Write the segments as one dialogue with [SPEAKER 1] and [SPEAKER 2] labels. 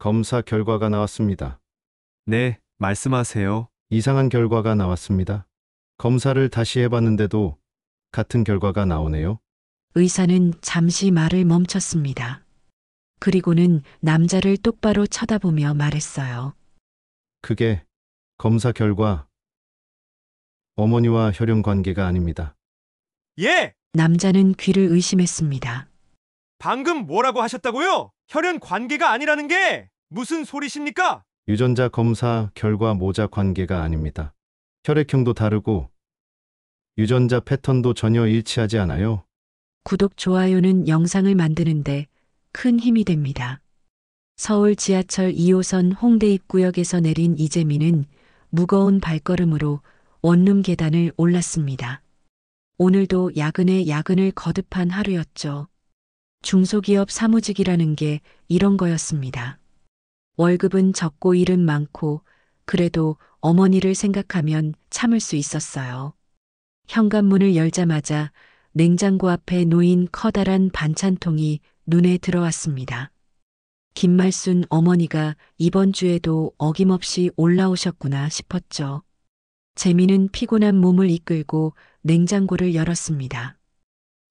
[SPEAKER 1] 검사 결과가 나왔습니다.
[SPEAKER 2] 네, 말씀하세요.
[SPEAKER 1] 이상한 결과가 나왔습니다. 검사를 다시 해봤는데도 같은 결과가 나오네요.
[SPEAKER 3] 의사는 잠시 말을 멈췄습니다. 그리고는 남자를 똑바로 쳐다보며 말했어요.
[SPEAKER 1] 그게 검사 결과 어머니와 혈연 관계가 아닙니다.
[SPEAKER 4] 예!
[SPEAKER 3] 남자는 귀를 의심했습니다.
[SPEAKER 4] 방금 뭐라고 하셨다고요? 혈연 관계가 아니라는 게 무슨 소리십니까?
[SPEAKER 1] 유전자 검사 결과 모자 관계가 아닙니다. 혈액형도 다르고 유전자 패턴도 전혀 일치하지 않아요.
[SPEAKER 3] 구독, 좋아요는 영상을 만드는데 큰 힘이 됩니다. 서울 지하철 2호선 홍대 입구역에서 내린 이재민은 무거운 발걸음으로 원룸 계단을 올랐습니다. 오늘도 야근에 야근을 거듭한 하루였죠. 중소기업 사무직이라는 게 이런 거였습니다. 월급은 적고 일은 많고 그래도 어머니를 생각하면 참을 수 있었어요. 현관문을 열자마자 냉장고 앞에 놓인 커다란 반찬통이 눈에 들어왔습니다. 김말순 어머니가 이번 주에도 어김없이 올라오셨구나 싶었죠. 재미는 피곤한 몸을 이끌고 냉장고를 열었습니다.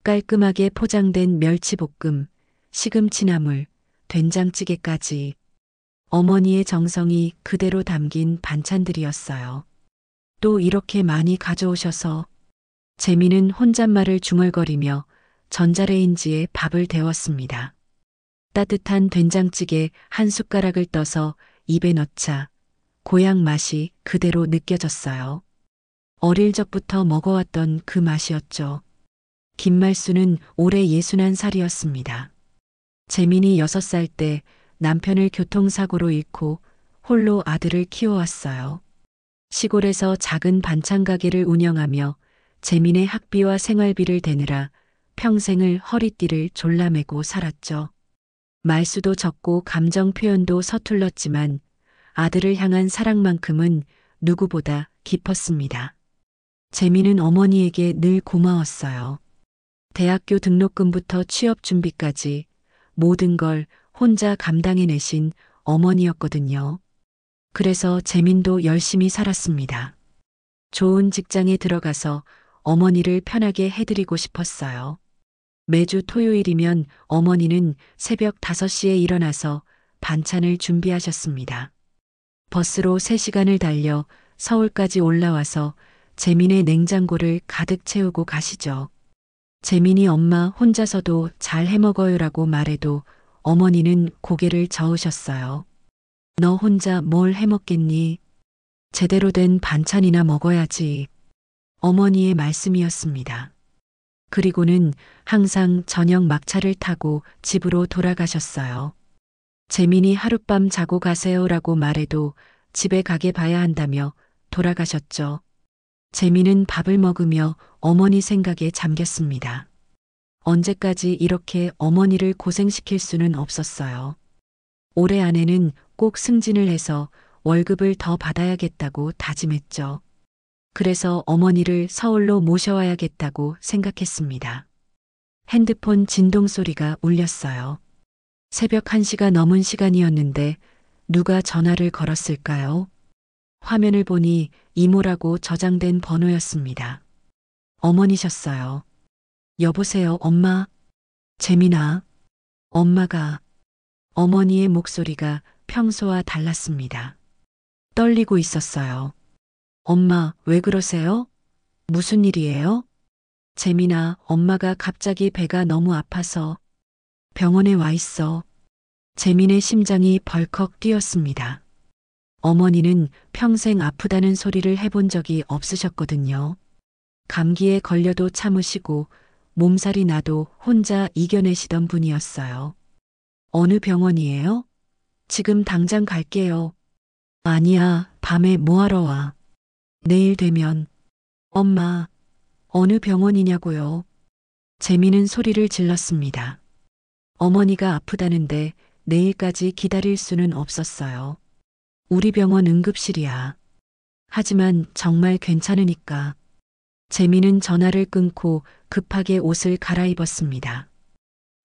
[SPEAKER 3] 깔끔하게 포장된 멸치볶음, 시금치나물, 된장찌개까지 어머니의 정성이 그대로 담긴 반찬들이었어요. 또 이렇게 많이 가져오셔서 재미는 혼잣말을 중얼거리며 전자레인지에 밥을 데웠습니다. 따뜻한 된장찌개 한 숟가락을 떠서 입에 넣자 고향 맛이 그대로 느껴졌어요. 어릴 적부터 먹어왔던 그 맛이었죠. 김말수는 올해 61살이었습니다. 재민이 6살 때 남편을 교통사고로 잃고 홀로 아들을 키워왔어요. 시골에서 작은 반찬 가게를 운영하며 재민의 학비와 생활비를 대느라 평생을 허리띠를 졸라매고 살았죠. 말수도 적고 감정 표현도 서툴렀지만 아들을 향한 사랑만큼은 누구보다 깊었습니다. 재민은 어머니에게 늘 고마웠어요. 대학교 등록금부터 취업 준비까지 모든 걸 혼자 감당해내신 어머니였거든요. 그래서 재민도 열심히 살았습니다. 좋은 직장에 들어가서 어머니를 편하게 해드리고 싶었어요. 매주 토요일이면 어머니는 새벽 5시에 일어나서 반찬을 준비하셨습니다. 버스로 3시간을 달려 서울까지 올라와서 재민의 냉장고를 가득 채우고 가시죠. 재민이 엄마 혼자서도 잘 해먹어요라고 말해도 어머니는 고개를 저으셨어요. 너 혼자 뭘 해먹겠니? 제대로 된 반찬이나 먹어야지. 어머니의 말씀이었습니다. 그리고는 항상 저녁 막차를 타고 집으로 돌아가셨어요. 재민이 하룻밤 자고 가세요라고 말해도 집에 가게 봐야 한다며 돌아가셨죠. 재민은 밥을 먹으며 어머니 생각에 잠겼습니다. 언제까지 이렇게 어머니를 고생시킬 수는 없었어요. 올해 안에는 꼭 승진을 해서 월급을 더 받아야겠다고 다짐했죠. 그래서 어머니를 서울로 모셔와야겠다고 생각했습니다. 핸드폰 진동 소리가 울렸어요. 새벽 1시가 넘은 시간이었는데 누가 전화를 걸었을까요? 화면을 보니 이모라고 저장된 번호였습니다. 어머니셨어요. 여보세요, 엄마? 재민아. 엄마가. 어머니의 목소리가 평소와 달랐습니다. 떨리고 있었어요. 엄마, 왜 그러세요? 무슨 일이에요? 재민아, 엄마가 갑자기 배가 너무 아파서 병원에 와 있어. 재민의 심장이 벌컥 뛰었습니다. 어머니는 평생 아프다는 소리를 해본 적이 없으셨거든요. 감기에 걸려도 참으시고 몸살이 나도 혼자 이겨내시던 분이었어요. 어느 병원이에요? 지금 당장 갈게요. 아니야, 밤에 뭐하러 와? 내일 되면. 엄마, 어느 병원이냐고요? 재민은 소리를 질렀습니다. 어머니가 아프다는데 내일까지 기다릴 수는 없었어요. 우리 병원 응급실이야. 하지만 정말 괜찮으니까. 재민은 전화를 끊고 급하게 옷을 갈아입었습니다.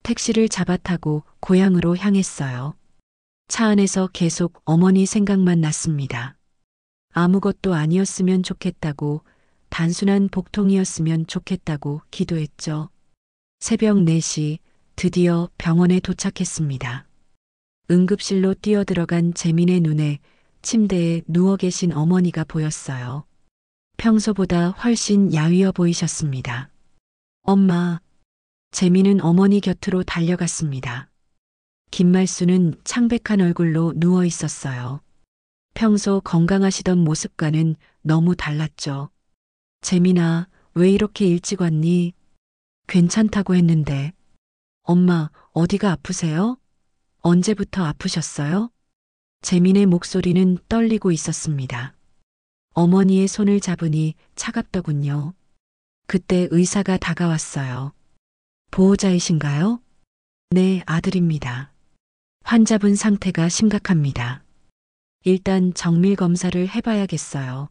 [SPEAKER 3] 택시를 잡아 타고 고향으로 향했어요. 차 안에서 계속 어머니 생각만 났습니다. 아무것도 아니었으면 좋겠다고, 단순한 복통이었으면 좋겠다고 기도했죠. 새벽 4시 드디어 병원에 도착했습니다. 응급실로 뛰어들어간 재민의 눈에 침대에 누워 계신 어머니가 보였어요. 평소보다 훨씬 야위어 보이셨습니다. 엄마. 재민은 어머니 곁으로 달려갔습니다. 김말수는 창백한 얼굴로 누워 있었어요. 평소 건강하시던 모습과는 너무 달랐죠. 재민아, 왜 이렇게 일찍 왔니? 괜찮다고 했는데. 엄마, 어디가 아프세요? 언제부터 아프셨어요? 재민의 목소리는 떨리고 있었습니다. 어머니의 손을 잡으니 차갑더군요. 그때 의사가 다가왔어요. 보호자이신가요? 네, 아들입니다. 환자분 상태가 심각합니다. 일단 정밀 검사를 해봐야겠어요.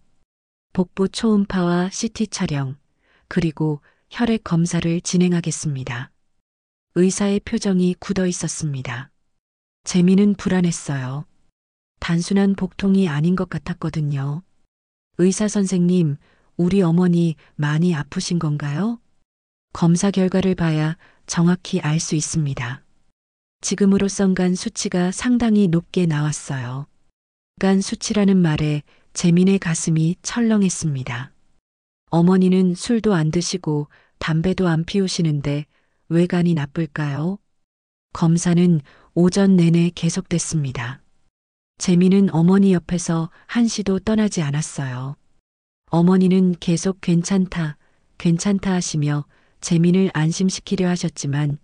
[SPEAKER 3] 복부 초음파와 CT 촬영, 그리고 혈액 검사를 진행하겠습니다. 의사의 표정이 굳어 있었습니다. 재민은 불안했어요. 단순한 복통이 아닌 것 같았거든요. 의사 선생님, 우리 어머니 많이 아프신 건가요? 검사 결과를 봐야 정확히 알 수 있습니다. 지금으로선 간 수치가 상당히 높게 나왔어요. 간 수치라는 말에 재민의 가슴이 철렁했습니다. 어머니는 술도 안 드시고 담배도 안 피우시는데 왜 간이 나쁠까요? 검사는 오전 내내 계속됐습니다. 재민은 어머니 옆에서 한시도 떠나지 않았어요. 어머니는 계속 괜찮다, 괜찮다 하시며 재민을 안심시키려 하셨지만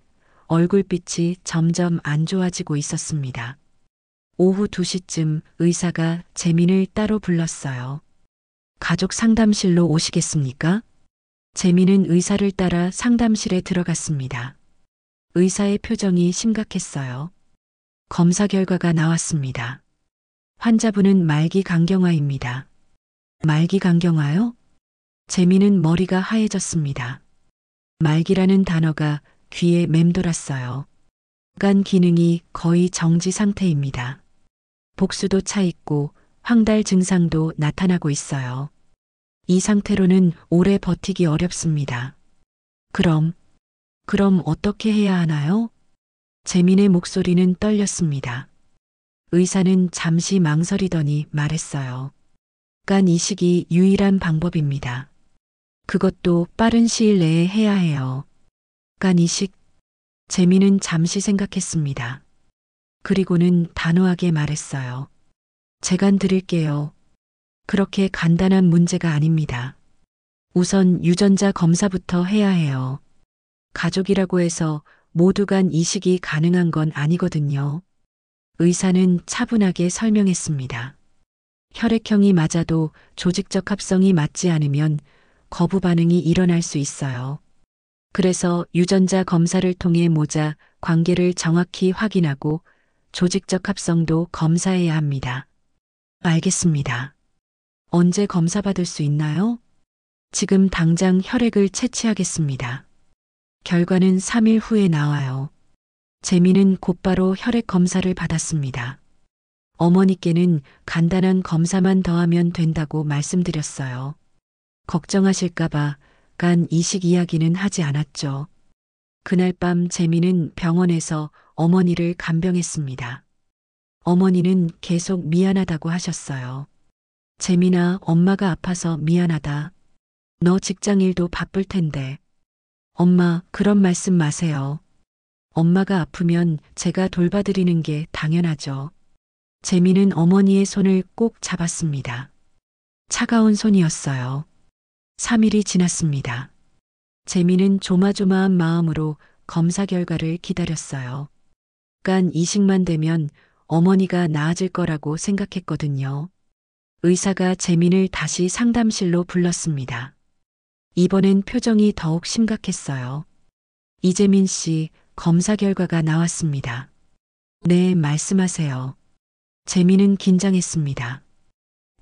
[SPEAKER 3] 얼굴빛이 점점 안 좋아지고 있었습니다. 오후 2시쯤 의사가 재민을 따로 불렀어요. 가족 상담실로 오시겠습니까? 재민은 의사를 따라 상담실에 들어갔습니다. 의사의 표정이 심각했어요. 검사 결과가 나왔습니다. 환자분은 말기 간경화입니다. 말기 간경화요? 재민은 머리가 하얘졌습니다. 말기라는 단어가 귀에 맴돌았어요. 간 기능이 거의 정지 상태입니다. 복수도 차 있고 황달 증상도 나타나고 있어요. 이 상태로는 오래 버티기 어렵습니다. 그럼 어떻게 해야 하나요? 재민의 목소리는 떨렸습니다. 의사는 잠시 망설이더니 말했어요. 간 이식이 유일한 방법입니다. 그것도 빠른 시일 내에 해야 해요. 간 이식? 재민은 잠시 생각했습니다. 그리고는 단호하게 말했어요. 제간 드릴게요. 그렇게 간단한 문제가 아닙니다. 우선 유전자 검사부터 해야 해요. 가족이라고 해서 모두 간 이식이 가능한 건 아니거든요. 의사는 차분하게 설명했습니다. 혈액형이 맞아도 조직적 합성이 맞지 않으면 거부 반응이 일어날 수 있어요. 그래서 유전자 검사를 통해 모자 관계를 정확히 확인하고 조직적 합성도 검사해야 합니다. 알겠습니다. 언제 검사 받을 수 있나요? 지금 당장 혈액을 채취하겠습니다. 결과는 3일 후에 나와요. 재민은 곧바로 혈액 검사를 받았습니다. 어머니께는 간단한 검사만 더하면 된다고 말씀드렸어요. 걱정하실까봐 간 이식 이야기는 하지 않았죠. 그날 밤 재민은 병원에서 어머니를 간병했습니다. 어머니는 계속 미안하다고 하셨어요. 재민아, 엄마가 아파서 미안하다. 너 직장일도 바쁠 텐데. 엄마, 그런 말씀 마세요. 엄마가 아프면 제가 돌봐드리는 게 당연하죠. 재민은 어머니의 손을 꼭 잡았습니다. 차가운 손이었어요. 3일이 지났습니다. 재민은 조마조마한 마음으로 검사 결과를 기다렸어요. 간 이식만 되면 어머니가 나아질 거라고 생각했거든요. 의사가 재민을 다시 상담실로 불렀습니다. 이번엔 표정이 더욱 심각했어요. 이재민 씨, 검사 결과가 나왔습니다. 네, 말씀하세요. 재민은 긴장했습니다.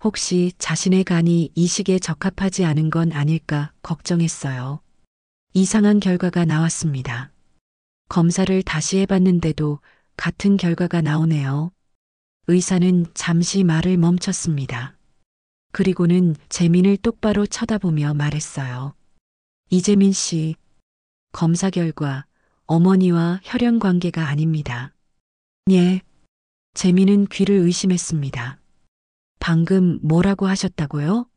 [SPEAKER 3] 혹시 자신의 간이 이식에 적합하지 않은 건 아닐까 걱정했어요. 이상한 결과가 나왔습니다. 검사를 다시 해봤는데도 같은 결과가 나오네요. 의사는 잠시 말을 멈췄습니다. 그리고는 재민을 똑바로 쳐다보며 말했어요. 이재민 씨, 검사 결과 어머니와 혈연 관계가 아닙니다. 예. 재민은 귀를 의심했습니다. 방금 뭐라고 하셨다고요?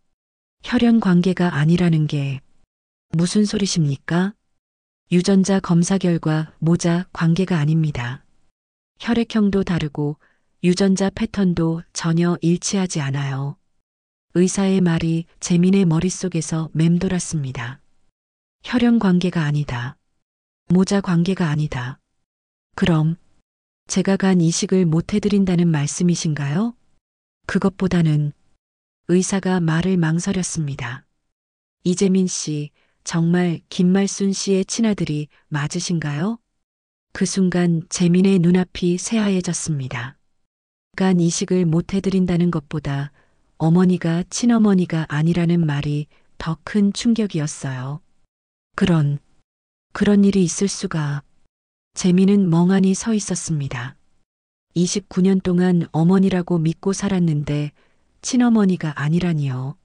[SPEAKER 3] 혈연 관계가 아니라는 게 무슨 소리십니까? 유전자 검사 결과 모자 관계가 아닙니다. 혈액형도 다르고 유전자 패턴도 전혀 일치하지 않아요. 의사의 말이 재민의 머릿속에서 맴돌았습니다. 혈연 관계가 아니다. 모자 관계가 아니다. 그럼 제가 간 이식을 못 해드린다는 말씀이신가요? 그것보다는 의사가 말을 망설였습니다. 이재민 씨, 정말 김말순 씨의 친아들이 맞으신가요? 그 순간 재민의 눈앞이 새하얘졌습니다. 간 이식을 못 해드린다는 것보다 어머니가 친어머니가 아니라는 말이 더 큰 충격이었어요. 그런 일이 있을 수가. 재민은 멍하니 서 있었습니다. 29년 동안 어머니라고 믿고 살았는데 친어머니가 아니라니요.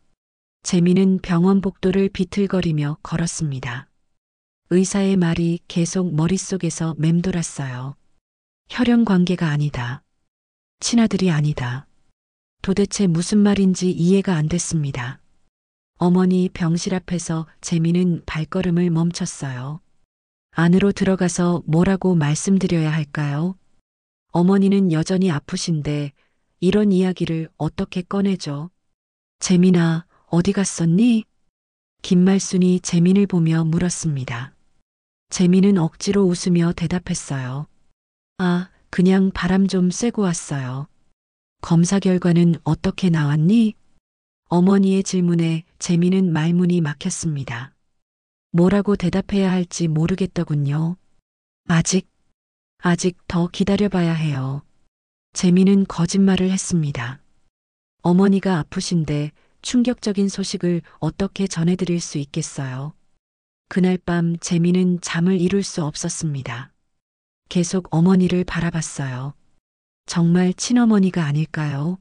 [SPEAKER 3] 재민은 병원 복도를 비틀거리며 걸었습니다. 의사의 말이 계속 머릿속에서 맴돌았어요. 혈연 관계가 아니다. 친아들이 아니다. 도대체 무슨 말인지 이해가 안 됐습니다. 어머니 병실 앞에서 재민은 발걸음을 멈췄어요. 안으로 들어가서 뭐라고 말씀드려야 할까요? 어머니는 여전히 아프신데 이런 이야기를 어떻게 꺼내죠? 재민아, 어디 갔었니? 김말순이 재민을 보며 물었습니다. 재민은 억지로 웃으며 대답했어요. 아, 그냥 바람 좀 쐬고 왔어요. 검사 결과는 어떻게 나왔니? 어머니의 질문에 재민은 말문이 막혔습니다. 뭐라고 대답해야 할지 모르겠더군요. 아직 더 기다려봐야 해요. 재민은 거짓말을 했습니다. 어머니가 아프신데 충격적인 소식을 어떻게 전해드릴 수 있겠어요? 그날 밤 재민은 잠을 이룰 수 없었습니다. 계속 어머니를 바라봤어요. 정말 친어머니가 아닐까요?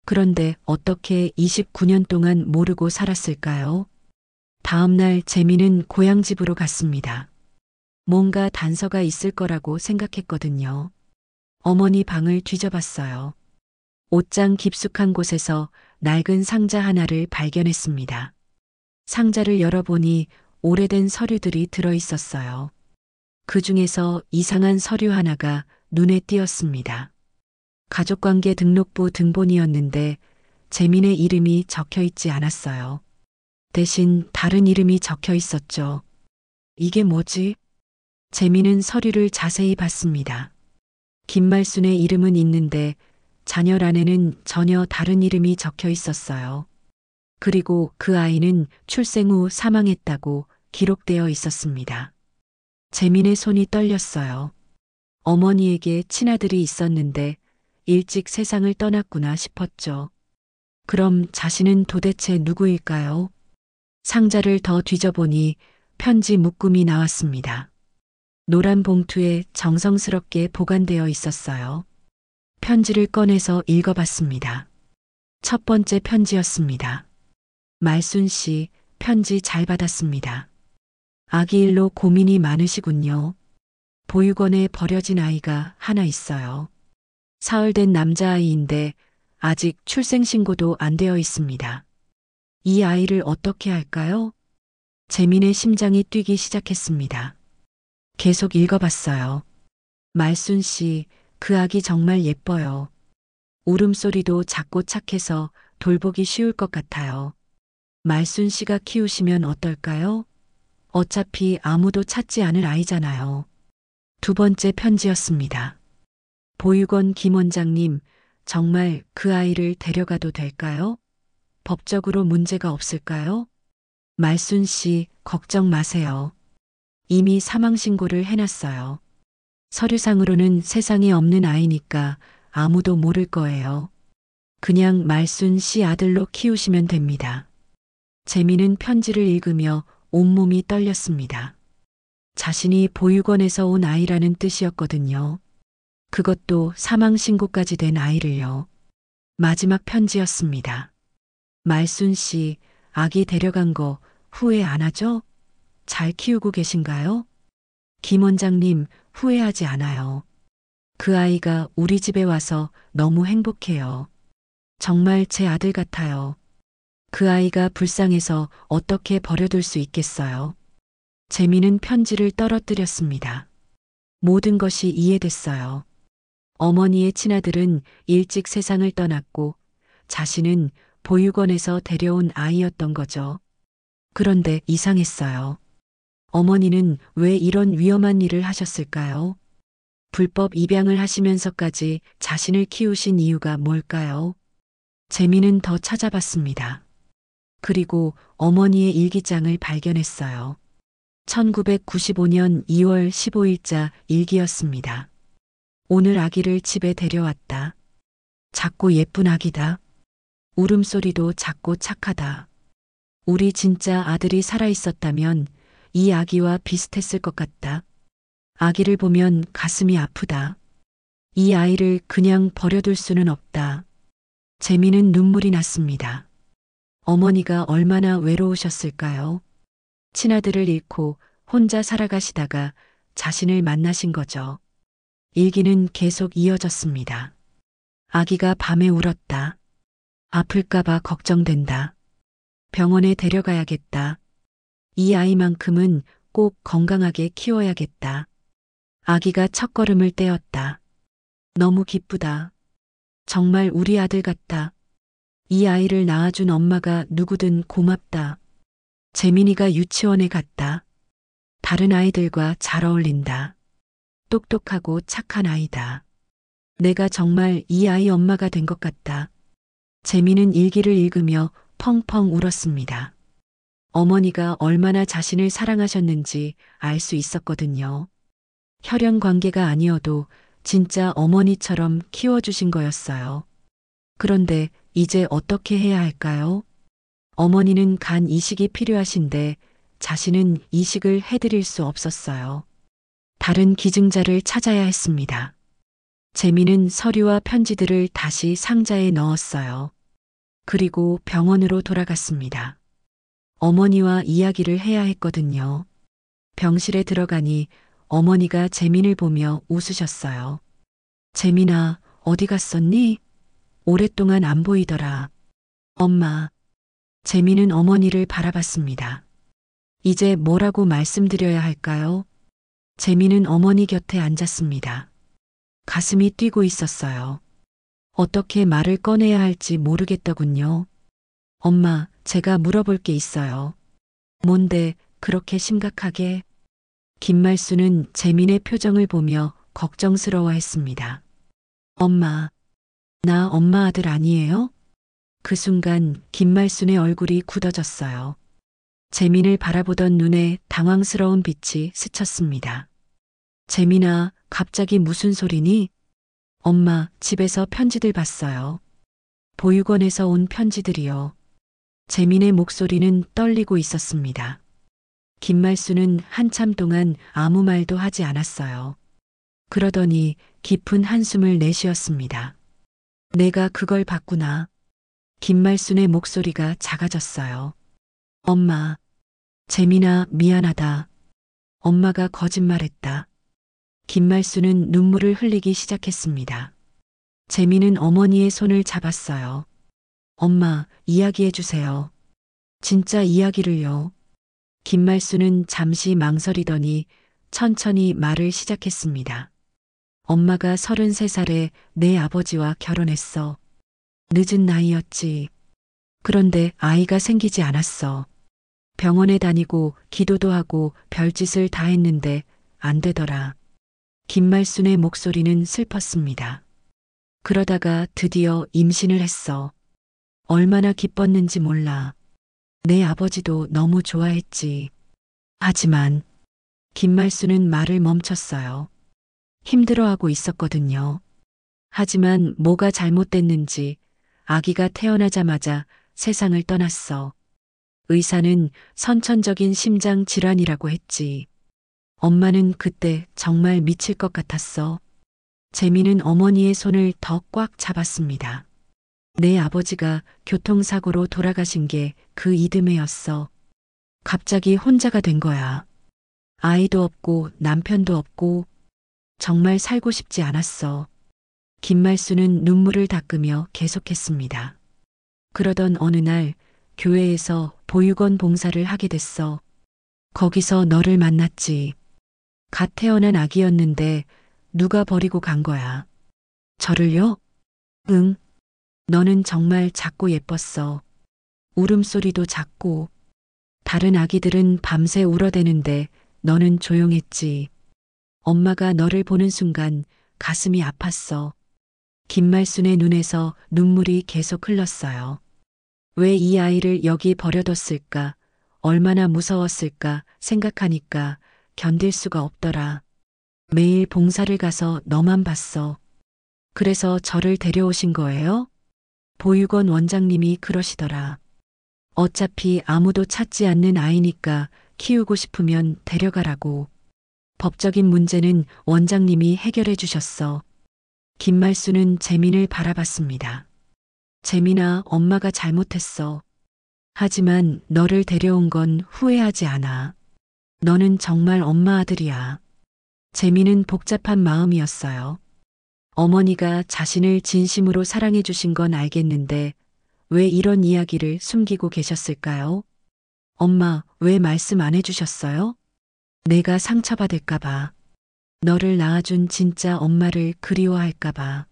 [SPEAKER 3] 그런데 어떻게 29년 동안 모르고 살았을까요? 다음 날 재민은 고향집으로 갔습니다. 뭔가 단서가 있을 거라고 생각했거든요. 어머니 방을 뒤져봤어요. 옷장 깊숙한 곳에서 낡은 상자 하나를 발견했습니다. 상자를 열어보니 오래된 서류들이 들어있었어요. 그 중에서 이상한 서류 하나가 눈에 띄었습니다. 가족관계 등록부 등본이었는데 재민의 이름이 적혀 있지 않았어요. 대신 다른 이름이 적혀 있었죠. 이게 뭐지? 재민은 서류를 자세히 봤습니다. 김말순의 이름은 있는데 자녀란에는 전혀 다른 이름이 적혀 있었어요. 그리고 그 아이는 출생 후 사망했다고 기록되어 있었습니다. 재민의 손이 떨렸어요. 어머니에게 친아들이 있었는데 일찍 세상을 떠났구나 싶었죠. 그럼 자신은 도대체 누구일까요? 상자를 더 뒤져보니 편지 묶음이 나왔습니다. 노란 봉투에 정성스럽게 보관되어 있었어요. 편지를 꺼내서 읽어봤습니다. 첫 번째 편지였습니다. 말순 씨, 편지 잘 받았습니다. 아기 일로 고민이 많으시군요. 보육원에 버려진 아이가 하나 있어요. 사흘된 남자아이인데 아직 출생신고도 안 되어 있습니다. 이 아이를 어떻게 할까요? 재민의 심장이 뛰기 시작했습니다. 계속 읽어봤어요. 말순 씨, 그 아기 정말 예뻐요. 울음소리도 작고 착해서 돌보기 쉬울 것 같아요. 말순 씨가 키우시면 어떨까요? 어차피 아무도 찾지 않을 아이잖아요. 두 번째 편지였습니다. 보육원 김 원장님, 정말 그 아이를 데려가도 될까요? 법적으로 문제가 없을까요? 말순 씨, 걱정 마세요. 이미 사망신고를 해놨어요. 서류상으로는 세상에 없는 아이니까 아무도 모를 거예요. 그냥 말순 씨 아들로 키우시면 됩니다. 재민은 편지를 읽으며 온몸이 떨렸습니다. 자신이 보육원에서 온 아이라는 뜻이었거든요. 그것도 사망 신고까지 된 아이를요. 마지막 편지였습니다. 말순 씨, 아기 데려간 거 후회 안 하죠? 잘 키우고 계신가요? 김 원장님, 후회하지 않아요. 그 아이가 우리 집에 와서 너무 행복해요. 정말 제 아들 같아요. 그 아이가 불쌍해서 어떻게 버려둘 수 있겠어요. 재미는 편지를 떨어뜨렸습니다. 모든 것이 이해됐어요. 어머니의 친아들은 일찍 세상을 떠났고 자신은 보육원에서 데려온 아이였던 거죠. 그런데 이상했어요. 어머니는 왜 이런 위험한 일을 하셨을까요? 불법 입양을 하시면서까지 자신을 키우신 이유가 뭘까요? 재미는 더 찾아봤습니다. 그리고 어머니의 일기장을 발견했어요. 1995년 2월 15일자 일기였습니다. 오늘 아기를 집에 데려왔다. 작고 예쁜 아기다. 울음소리도 작고 착하다. 우리 진짜 아들이 살아있었다면 이 아기와 비슷했을 것 같다. 아기를 보면 가슴이 아프다. 이 아이를 그냥 버려둘 수는 없다. 재미는 눈물이 났습니다. 어머니가 얼마나 외로우셨을까요? 친아들을 잃고 혼자 살아가시다가 자신을 만나신 거죠. 일기는 계속 이어졌습니다. 아기가 밤에 울었다. 아플까봐 걱정된다. 병원에 데려가야겠다. 이 아이만큼은 꼭 건강하게 키워야겠다. 아기가 첫걸음을 떼었다. 너무 기쁘다. 정말 우리 아들 같다. 이 아이를 낳아준 엄마가 누구든 고맙다. 재민이가 유치원에 갔다. 다른 아이들과 잘 어울린다. 똑똑하고 착한 아이다. 내가 정말 이 아이 엄마가 된 것 같다. 재민은 일기를 읽으며 펑펑 울었습니다. 어머니가 얼마나 자신을 사랑하셨는지 알 수 있었거든요. 혈연 관계가 아니어도 진짜 어머니처럼 키워주신 거였어요. 그런데 이제 어떻게 해야 할까요? 어머니는 간 이식이 필요하신데 자신은 이식을 해드릴 수 없었어요. 다른 기증자를 찾아야 했습니다. 재미는 서류와 편지들을 다시 상자에 넣었어요. 그리고 병원으로 돌아갔습니다. 어머니와 이야기를 해야 했거든요. 병실에 들어가니 어머니가 재민을 보며 웃으셨어요. 재민아, 어디 갔었니? 오랫동안 안 보이더라. 엄마. 재민은 어머니를 바라봤습니다. 이제 뭐라고 말씀드려야 할까요? 재민은 어머니 곁에 앉았습니다. 가슴이 뛰고 있었어요. 어떻게 말을 꺼내야 할지 모르겠더군요. 엄마, 제가 물어볼 게 있어요. 뭔데 그렇게 심각하게? 김말수는 재민의 표정을 보며 걱정스러워했습니다. 엄마, 나 엄마 아들 아니에요? 그 순간 김말순의 얼굴이 굳어졌어요. 재민을 바라보던 눈에 당황스러운 빛이 스쳤습니다. 재민아, 갑자기 무슨 소리니? 엄마, 집에서 편지들 봤어요. 보육원에서 온 편지들이요. 재민의 목소리는 떨리고 있었습니다. 김말수는 한참 동안 아무 말도 하지 않았어요. 그러더니 깊은 한숨을 내쉬었습니다. 내가 그걸 봤구나. 김말순의 목소리가 작아졌어요. 엄마, 재민아, 미안하다. 엄마가 거짓말했다. 김말수는 눈물을 흘리기 시작했습니다. 재민은 어머니의 손을 잡았어요. 엄마, 이야기해 주세요. 진짜 이야기를요. 김말수는 잠시 망설이더니 천천히 말을 시작했습니다. 엄마가 33살에 내 아버지와 결혼했어. 늦은 나이였지. 그런데 아이가 생기지 않았어. 병원에 다니고 기도도 하고 별짓을 다 했는데 안 되더라. 김말순의 목소리는 슬펐습니다. 그러다가 드디어 임신을 했어. 얼마나 기뻤는지 몰라. 내 아버지도 너무 좋아했지. 하지만 김말순은 말을 멈췄어요. 힘들어하고 있었거든요. 하지만 뭐가 잘못됐는지 아기가 태어나자마자 세상을 떠났어. 의사는 선천적인 심장 질환이라고 했지. 엄마는 그때 정말 미칠 것 같았어. 재민은 어머니의 손을 더 꽉 잡았습니다. 내 아버지가 교통사고로 돌아가신 게 그 이듬해였어. 갑자기 혼자가 된 거야. 아이도 없고 남편도 없고 정말 살고 싶지 않았어. 김말수는 눈물을 닦으며 계속했습니다. 그러던 어느 날 교회에서 보육원 봉사를 하게 됐어. 거기서 너를 만났지. 갓 태어난 아기였는데 누가 버리고 간 거야. 저를요? 응. 너는 정말 작고 예뻤어. 울음소리도 작고. 다른 아기들은 밤새 울어대는데 너는 조용했지. 엄마가 너를 보는 순간 가슴이 아팠어. 김말순의 눈에서 눈물이 계속 흘렀어요. 왜 이 아이를 여기 버려뒀을까? 얼마나 무서웠을까 생각하니까 견딜 수가 없더라. 매일 봉사를 가서 너만 봤어. 그래서 저를 데려오신 거예요? 보육원 원장님이 그러시더라. 어차피 아무도 찾지 않는 아이니까 키우고 싶으면 데려가라고. 법적인 문제는 원장님이 해결해 주셨어. 김말수는 재민을 바라봤습니다. 재민아, 엄마가 잘못했어. 하지만 너를 데려온 건 후회하지 않아. 너는 정말 엄마 아들이야. 재민은 복잡한 마음이었어요. 어머니가 자신을 진심으로 사랑해 주신 건 알겠는데 왜 이런 이야기를 숨기고 계셨을까요? 엄마, 왜 말씀 안 해주셨어요? 내가 상처받을까봐. 너를 낳아준 진짜 엄마를 그리워할까봐.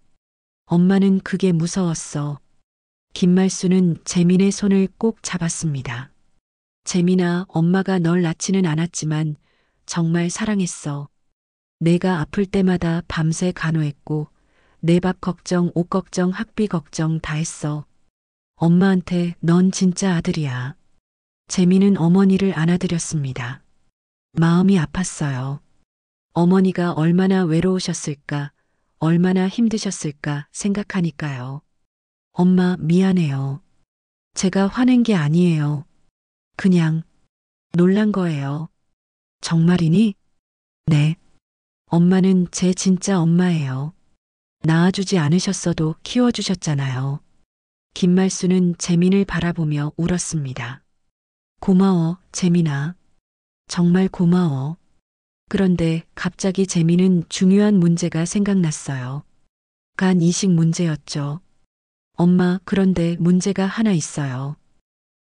[SPEAKER 3] 엄마는 그게 무서웠어. 김말수는 재민의 손을 꼭 잡았습니다. 재민아, 엄마가 널 낳지는 않았지만 정말 사랑했어. 내가 아플 때마다 밤새 간호했고 내 밥 걱정, 옷 걱정, 학비 걱정 다 했어. 엄마한테 넌 진짜 아들이야. 재민은 어머니를 안아드렸습니다. 마음이 아팠어요. 어머니가 얼마나 외로우셨을까, 얼마나 힘드셨을까 생각하니까요. 엄마, 미안해요. 제가 화낸 게 아니에요. 그냥 놀란 거예요. 정말이니? 네. 엄마는 제 진짜 엄마예요. 낳아주지 않으셨어도 키워주셨잖아요. 김말수는 재민을 바라보며 울었습니다. 고마워, 재민아. 정말 고마워. 그런데 갑자기 재민은 중요한 문제가 생각났어요. 간 이식 문제였죠. 엄마, 그런데 문제가 하나 있어요.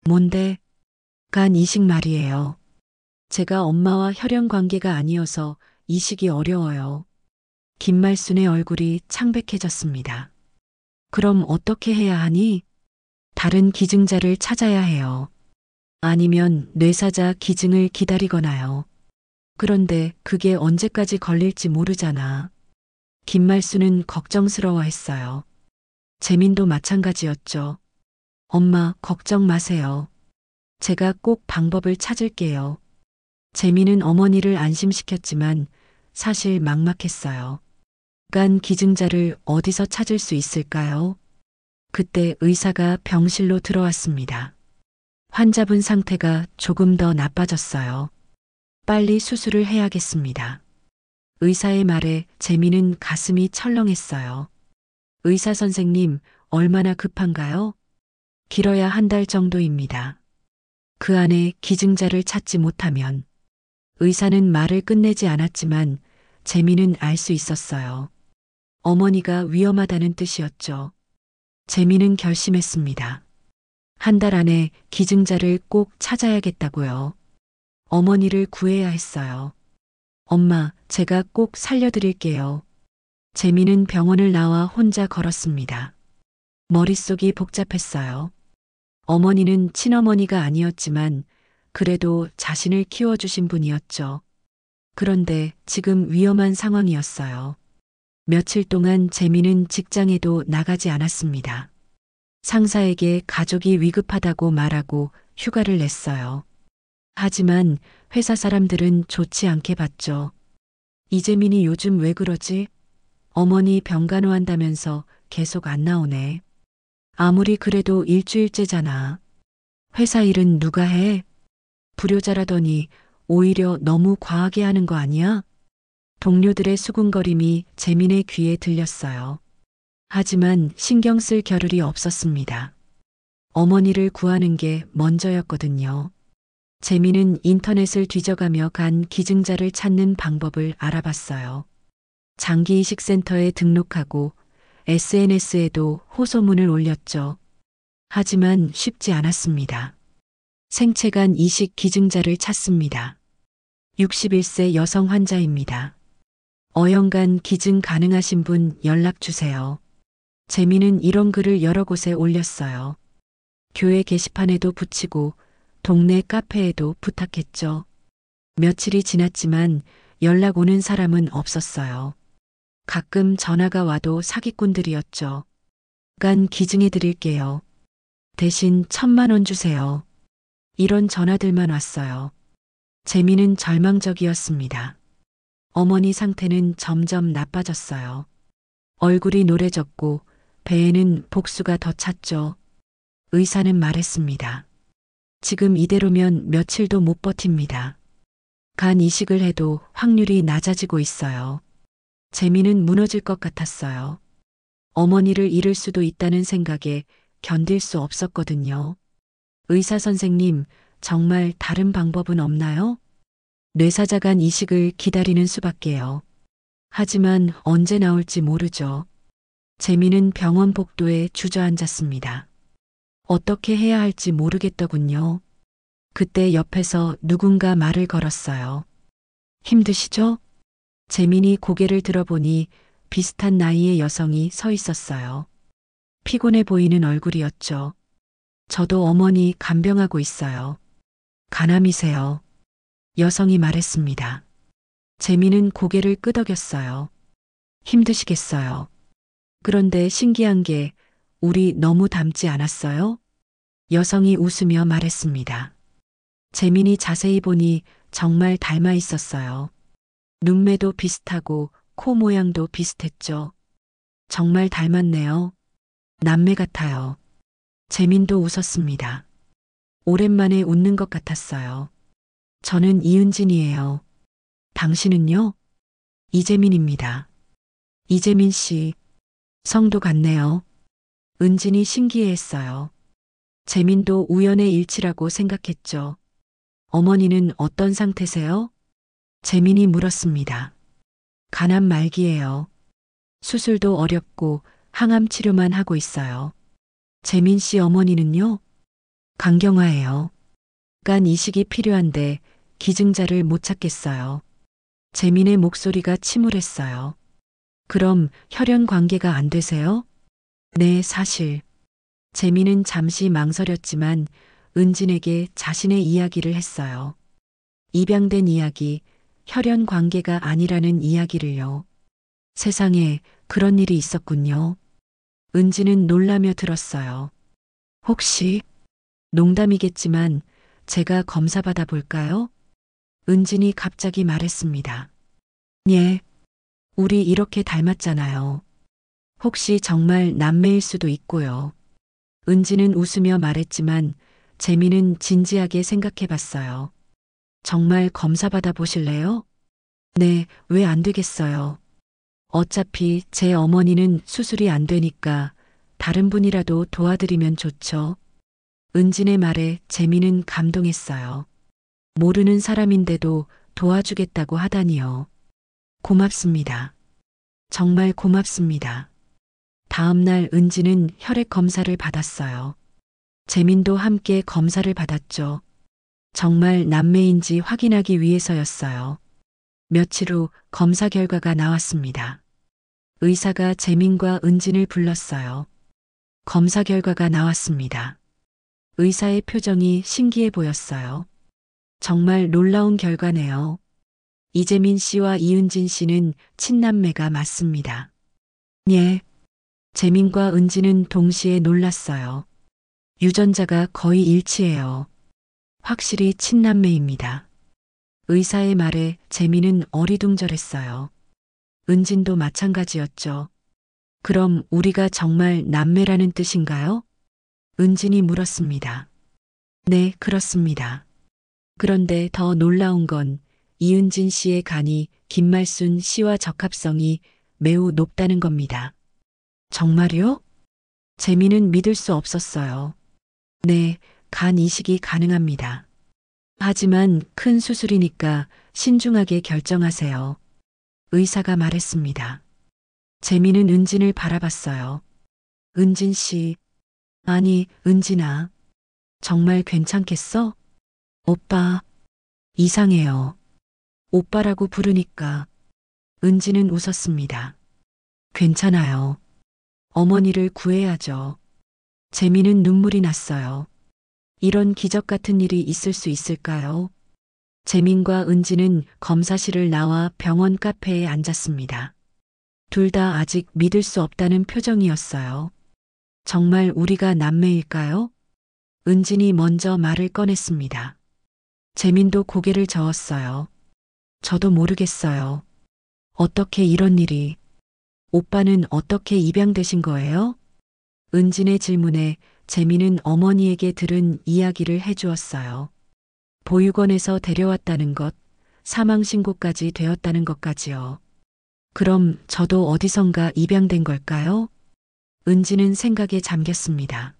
[SPEAKER 3] 뭔데? 간 이식 말이에요. 제가 엄마와 혈연 관계가 아니어서 이식이 어려워요. 김말순의 얼굴이 창백해졌습니다. 그럼 어떻게 해야 하니? 다른 기증자를 찾아야 해요. 아니면 뇌사자 기증을 기다리거나요. 그런데 그게 언제까지 걸릴지 모르잖아. 김말수는 걱정스러워했어요. 재민도 마찬가지였죠. 엄마, 걱정 마세요. 제가 꼭 방법을 찾을게요. 재민은 어머니를 안심시켰지만 사실 막막했어요. 간 기증자를 어디서 찾을 수 있을까요? 그때 의사가 병실로 들어왔습니다. 환자분 상태가 조금 더 나빠졌어요. 빨리 수술을 해야겠습니다. 의사의 말에 재민은 가슴이 철렁했어요. 의사 선생님, 얼마나 급한가요? 길어야 한 달 정도입니다. 그 안에 기증자를 찾지 못하면. 의사는 말을 끝내지 않았지만 재민은 알 수 있었어요. 어머니가 위험하다는 뜻이었죠. 재민은 결심했습니다. 한 달 안에 기증자를 꼭 찾아야겠다고요. 어머니를 구해야 했어요. 엄마, 제가 꼭 살려드릴게요. 재민은 병원을 나와 혼자 걸었습니다. 머릿속이 복잡했어요. 어머니는 친어머니가 아니었지만 그래도 자신을 키워주신 분이었죠. 그런데 지금 위험한 상황이었어요. 며칠 동안 재민은 직장에도 나가지 않았습니다. 상사에게 가족이 위급하다고 말하고 휴가를 냈어요. 하지만 회사 사람들은 좋지 않게 봤죠. 이재민이 요즘 왜 그러지? 어머니 병간호한다면서 계속 안 나오네. 아무리 그래도 일주일째잖아. 회사 일은 누가 해? 불효자라더니 오히려 너무 과하게 하는 거 아니야? 동료들의 수군거림이 재민의 귀에 들렸어요. 하지만 신경 쓸 겨를이 없었습니다. 어머니를 구하는 게 먼저였거든요. 재민은 인터넷을 뒤져가며 간 기증자를 찾는 방법을 알아봤어요. 장기이식센터에 등록하고 SNS에도 호소문을 올렸죠. 하지만 쉽지 않았습니다. 생체간 이식 기증자를 찾습니다. 61세 여성 환자입니다. 어영간 기증 가능하신 분 연락 주세요. 재민은 이런 글을 여러 곳에 올렸어요. 교회 게시판에도 붙이고 동네 카페에도 부탁했죠. 며칠이 지났지만 연락 오는 사람은 없었어요. 가끔 전화가 와도 사기꾼들이었죠. 간 기증해 드릴게요. 대신 1,000만 원 주세요. 이런 전화들만 왔어요. 재민은 절망적이었습니다. 어머니 상태는 점점 나빠졌어요. 얼굴이 노래졌고 배에는 복수가 더 찼죠. 의사는 말했습니다. 지금 이대로면 며칠도 못 버팁니다. 간 이식을 해도 확률이 낮아지고 있어요. 재민은 무너질 것 같았어요. 어머니를 잃을 수도 있다는 생각에 견딜 수 없었거든요. 의사 선생님, 정말 다른 방법은 없나요? 뇌사자간 이식을 기다리는 수밖에요. 하지만 언제 나올지 모르죠. 재민은 병원 복도에 주저앉았습니다. 어떻게 해야 할지 모르겠더군요. 그때 옆에서 누군가 말을 걸었어요. 힘드시죠? 재민이 고개를 들어보니 비슷한 나이의 여성이 서 있었어요. 피곤해 보이는 얼굴이었죠. 저도 어머니 간병하고 있어요. 간암이세요. 여성이 말했습니다. 재민은 고개를 끄덕였어요. 힘드시겠어요. 그런데 신기한 게 우리 너무 닮지 않았어요? 여성이 웃으며 말했습니다. 재민이 자세히 보니 정말 닮아 있었어요. 눈매도 비슷하고 코 모양도 비슷했죠. 정말 닮았네요. 남매 같아요. 재민도 웃었습니다. 오랜만에 웃는 것 같았어요. 저는 이은진이에요. 당신은요? 이재민입니다. 이재민 씨, 성도 같네요. 은진이 신기해했어요. 재민도 우연의 일치라고 생각했죠. 어머니는 어떤 상태세요? 재민이 물었습니다. 간암 말기예요. 수술도 어렵고 항암 치료만 하고 있어요. 재민 씨 어머니는요? 강경화예요. 간 이식이 필요한데 기증자를 못 찾겠어요. 재민의 목소리가 침울했어요. 그럼 혈연 관계가 안 되세요? 네, 사실. 재민은 잠시 망설였지만 은진에게 자신의 이야기를 했어요. 입양된 이야기, 혈연 관계가 아니라는 이야기를요. 세상에 그런 일이 있었군요. 은진은 놀라며 들었어요. 혹시 농담이겠지만 제가 검사 받아 볼까요? 은진이 갑자기 말했습니다. 예, 우리 이렇게 닮았잖아요. 혹시 정말 남매일 수도 있고요. 은진은 웃으며 말했지만 재민은 진지하게 생각해 봤어요. 정말 검사 받아 보실래요? 네, 왜 안 되겠어요. 어차피 제 어머니는 수술이 안 되니까 다른 분이라도 도와드리면 좋죠. 은진의 말에 재민은 감동했어요. 모르는 사람인데도 도와주겠다고 하다니요. 고맙습니다. 정말 고맙습니다. 다음 날 은진은 혈액 검사를 받았어요. 재민도 함께 검사를 받았죠. 정말 남매인지 확인하기 위해서였어요. 며칠 후 검사 결과가 나왔습니다. 의사가 재민과 은진을 불렀어요. 검사 결과가 나왔습니다. 의사의 표정이 신기해 보였어요. 정말 놀라운 결과네요. 이재민 씨와 이은진 씨는 친남매가 맞습니다. 예. 재민과 은진은 동시에 놀랐어요. 유전자가 거의 일치해요. 확실히 친남매입니다. 의사의 말에 재민은 어리둥절했어요. 은진도 마찬가지였죠. 그럼 우리가 정말 남매라는 뜻인가요? 은진이 물었습니다. 네, 그렇습니다. 그런데 더 놀라운 건 이은진 씨의 간이 김말순 씨와 적합성이 매우 높다는 겁니다. 정말요? 재미는 믿을 수 없었어요. 네, 간 이식이 가능합니다. 하지만 큰 수술이니까 신중하게 결정하세요. 의사가 말했습니다. 재미는 은진을 바라봤어요. 은진 씨, 아니, 은진아. 정말 괜찮겠어? 오빠, 이상해요. 오빠라고 부르니까. 은진은 웃었습니다. 괜찮아요. 어머니를 구해야죠. 재미는 눈물이 났어요. 이런 기적 같은 일이 있을 수 있을까요? 재민과 은지는 검사실을 나와 병원 카페에 앉았습니다. 둘 다 아직 믿을 수 없다는 표정이었어요. 정말 우리가 남매일까요? 은진이 먼저 말을 꺼냈습니다. 재민도 고개를 저었어요. 저도 모르겠어요. 어떻게 이런 일이. 오빠는 어떻게 입양되신 거예요? 은진의 질문에 재민은 어머니에게 들은 이야기를 해주었어요. 보육원에서 데려왔다는 것, 사망신고까지 되었다는 것까지요. 그럼 저도 어디선가 입양된 걸까요? 은진은 생각에 잠겼습니다.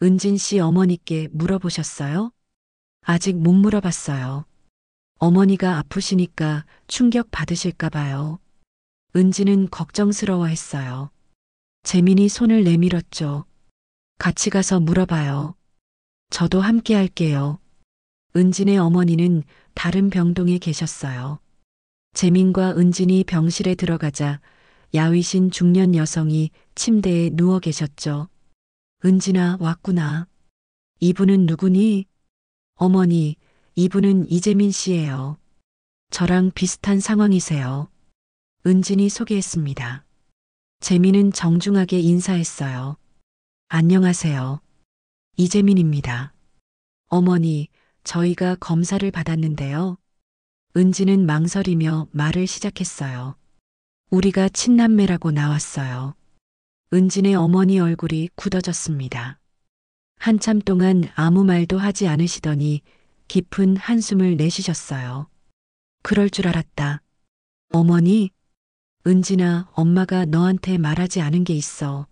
[SPEAKER 3] 은진 씨 어머니께 물어보셨어요? 아직 못 물어봤어요. 어머니가 아프시니까 충격 받으실까 봐요. 은진은 걱정스러워했어요. 재민이 손을 내밀었죠. 같이 가서 물어봐요. 저도 함께 할게요. 은진의 어머니는 다른 병동에 계셨어요. 재민과 은진이 병실에 들어가자 야위신 중년 여성이 침대에 누워 계셨죠. 은진아, 왔구나. 이분은 누구니? 어머니, 이분은 이재민 씨예요. 저랑 비슷한 상황이세요. 은진이 소개했습니다. 재민은 정중하게 인사했어요. 안녕하세요. 이재민입니다. 어머니, 저희가 검사를 받았는데요. 은진은 망설이며 말을 시작했어요. 우리가 친남매라고 나왔어요. 은진의 어머니 얼굴이 굳어졌습니다. 한참 동안 아무 말도 하지 않으시더니 깊은 한숨을 내쉬셨어요. 그럴 줄 알았다. 어머니, 은진아, 엄마가 너한테 말하지 않은 게 있어.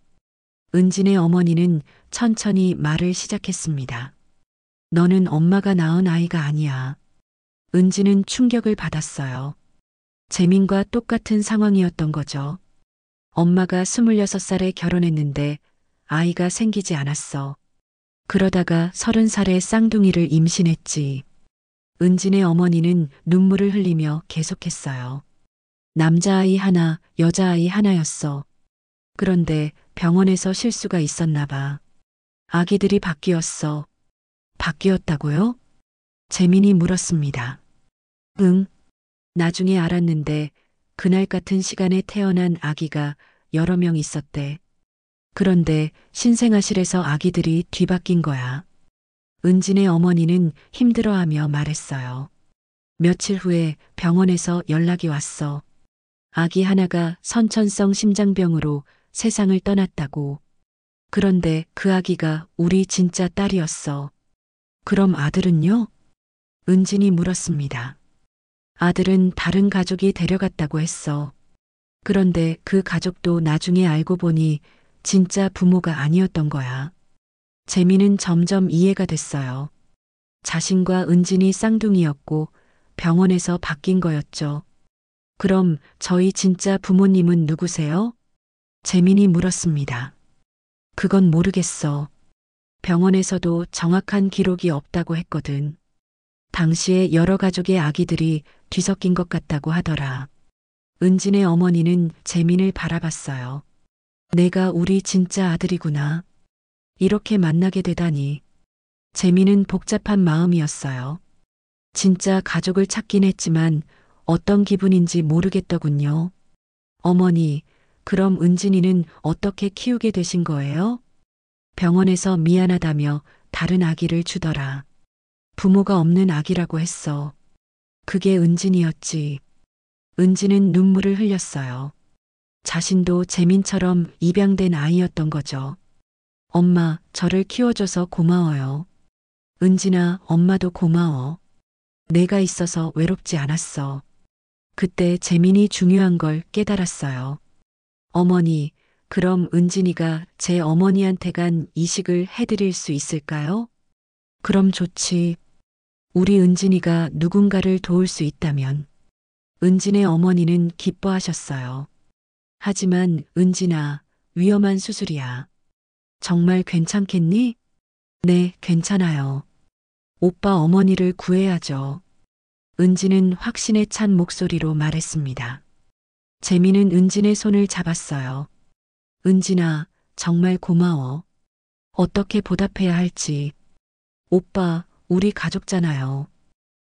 [SPEAKER 3] 은진의 어머니는 천천히 말을 시작했습니다. 너는 엄마가 낳은 아이가 아니야. 은진은 충격을 받았어요. 재민과 똑같은 상황이었던 거죠. 엄마가 26살에 결혼했는데 아이가 생기지 않았어. 그러다가 30살에 쌍둥이를 임신했지. 은진의 어머니는 눈물을 흘리며 계속했어요. 남자아이 하나, 여자아이 하나였어. 그런데 병원에서 실수가 있었나 봐. 아기들이 바뀌었어. 바뀌었다고요? 재민이 물었습니다. 응. 나중에 알았는데 그날 같은 시간에 태어난 아기가 여러 명 있었대. 그런데 신생아실에서 아기들이 뒤바뀐 거야. 은진의 어머니는 힘들어하며 말했어요. 며칠 후에 병원에서 연락이 왔어. 아기 하나가 선천성 심장병으로 세상을 떠났다고. 그런데 그 아기가 우리 진짜 딸이었어. 그럼 아들은요? 은진이 물었습니다. 아들은 다른 가족이 데려갔다고 했어. 그런데 그 가족도 나중에 알고 보니 진짜 부모가 아니었던 거야. 재민은 점점 이해가 됐어요. 자신과 은진이 쌍둥이였고 병원에서 바뀐 거였죠. 그럼 저희 진짜 부모님은 누구세요? 재민이 물었습니다. 그건 모르겠어. 병원에서도 정확한 기록이 없다고 했거든. 당시에 여러 가족의 아기들이 뒤섞인 것 같다고 하더라. 은진의 어머니는 재민을 바라봤어요. 내가 우리 진짜 아들이구나. 이렇게 만나게 되다니. 재민은 복잡한 마음이었어요. 진짜 가족을 찾긴 했지만 어떤 기분인지 모르겠더군요. 어머니, 그럼 은진이는 어떻게 키우게 되신 거예요? 병원에서 미안하다며 다른 아기를 주더라. 부모가 없는 아기라고 했어. 그게 은진이었지. 은진은 눈물을 흘렸어요. 자신도 재민처럼 입양된 아이였던 거죠. 엄마, 저를 키워줘서 고마워요. 은진아, 엄마도 고마워. 내가 있어서 외롭지 않았어. 그때 재민이 중요한 걸 깨달았어요. 어머니, 그럼 은진이가 제 어머니한테 간 이식을 해드릴 수 있을까요? 그럼 좋지. 우리 은진이가 누군가를 도울 수 있다면. 은진의 어머니는 기뻐하셨어요. 하지만 은진아, 위험한 수술이야. 정말 괜찮겠니? 네, 괜찮아요. 오빠 어머니를 구해야죠. 은진은 확신에 찬 목소리로 말했습니다. 재민은 은진의 손을 잡았어요. 은진아, 정말 고마워. 어떻게 보답해야 할지. 오빠, 우리 가족잖아요.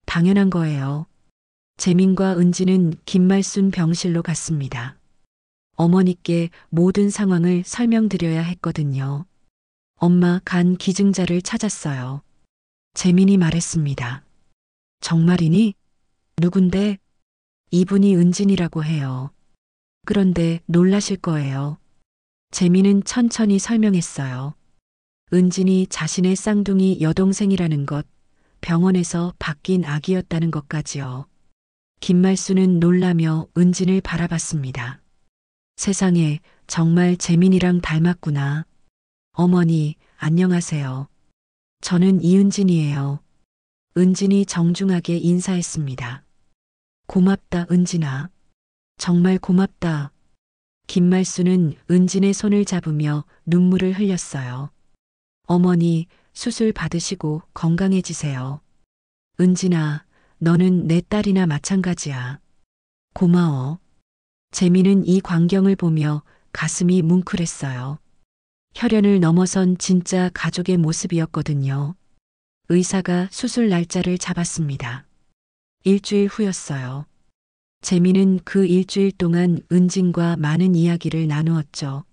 [SPEAKER 3] 당연한 거예요. 재민과 은진은 김말순 병실로 갔습니다. 어머니께 모든 상황을 설명드려야 했거든요. 엄마 간 기증자를 찾았어요. 재민이 말했습니다. 정말이니? 누군데? 이분이 은진이라고 해요. 그런데 놀라실 거예요. 재민은 천천히 설명했어요. 은진이 자신의 쌍둥이 여동생이라는 것, 병원에서 바뀐 아기였다는 것까지요. 김말수는 놀라며 은진을 바라봤습니다. 세상에 정말 재민이랑 닮았구나. 어머니, 안녕하세요. 저는 이은진이에요. 은진이 정중하게 인사했습니다. 고맙다, 은진아. 정말 고맙다. 김말수는 은진의 손을 잡으며 눈물을 흘렸어요. 어머니, 수술 받으시고 건강해지세요. 은진아, 너는 내 딸이나 마찬가지야. 고마워. 재민은 이 광경을 보며 가슴이 뭉클했어요. 혈연을 넘어선 진짜 가족의 모습이었거든요. 의사가 수술 날짜를 잡았습니다. 일주일 후였어요. 재민은 그 일주일 동안 은진과 많은 이야기를 나누었죠.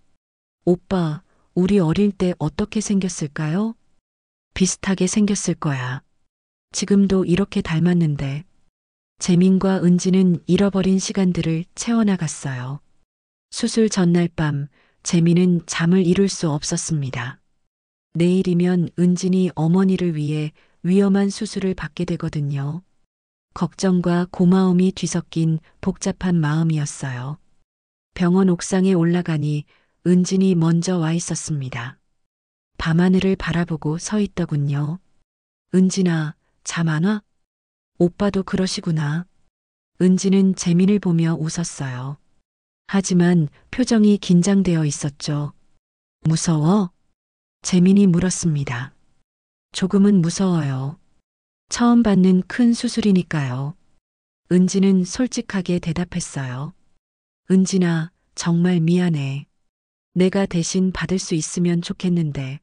[SPEAKER 3] 오빠, 우리 어릴 때 어떻게 생겼을까요? 비슷하게 생겼을 거야. 지금도 이렇게 닮았는데. 재민과 은진은 잃어버린 시간들을 채워나갔어요. 수술 전날 밤, 재민은 잠을 이룰 수 없었습니다. 내일이면 은진이 어머니를 위해 위험한 수술을 받게 되거든요. 걱정과 고마움이 뒤섞인 복잡한 마음이었어요. 병원 옥상에 올라가니 은진이 먼저 와 있었습니다. 밤하늘을 바라보고 서 있더군요. 은진아, 잠 안 와? 오빠도 그러시구나. 은진은 재민을 보며 웃었어요. 하지만 표정이 긴장되어 있었죠. 무서워? 재민이 물었습니다. 조금은 무서워요. 처음 받는 큰 수술이니까요. 은진은 솔직하게 대답했어요. 은진아, 정말 미안해. 내가 대신 받을 수 있으면 좋겠는데.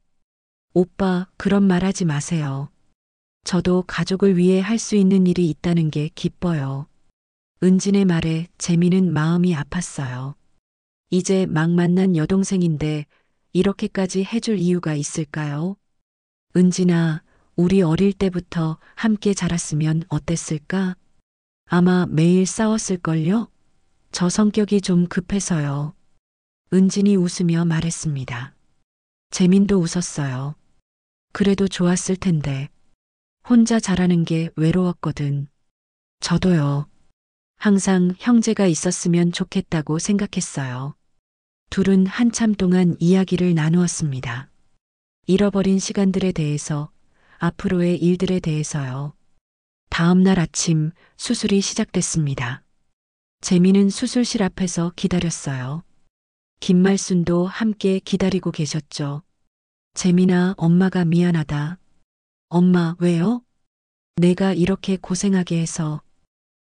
[SPEAKER 3] 오빠, 그런 말 하지 마세요. 저도 가족을 위해 할 수 있는 일이 있다는 게 기뻐요. 은진의 말에 재민은 마음이 아팠어요. 이제 막 만난 여동생인데 이렇게까지 해줄 이유가 있을까요? 은진아, 우리 어릴 때부터 함께 자랐으면 어땠을까? 아마 매일 싸웠을걸요? 저 성격이 좀 급해서요. 은진이 웃으며 말했습니다. 재민도 웃었어요. 그래도 좋았을 텐데. 혼자 자라는 게 외로웠거든. 저도요. 항상 형제가 있었으면 좋겠다고 생각했어요. 둘은 한참 동안 이야기를 나누었습니다. 잃어버린 시간들에 대해서, 앞으로의 일들에 대해서요. 다음 날 아침 수술이 시작됐습니다. 재민은 수술실 앞에서 기다렸어요. 김말순도 함께 기다리고 계셨죠. 재민아, 엄마가 미안하다. 엄마, 왜요? 내가 이렇게 고생하게 해서.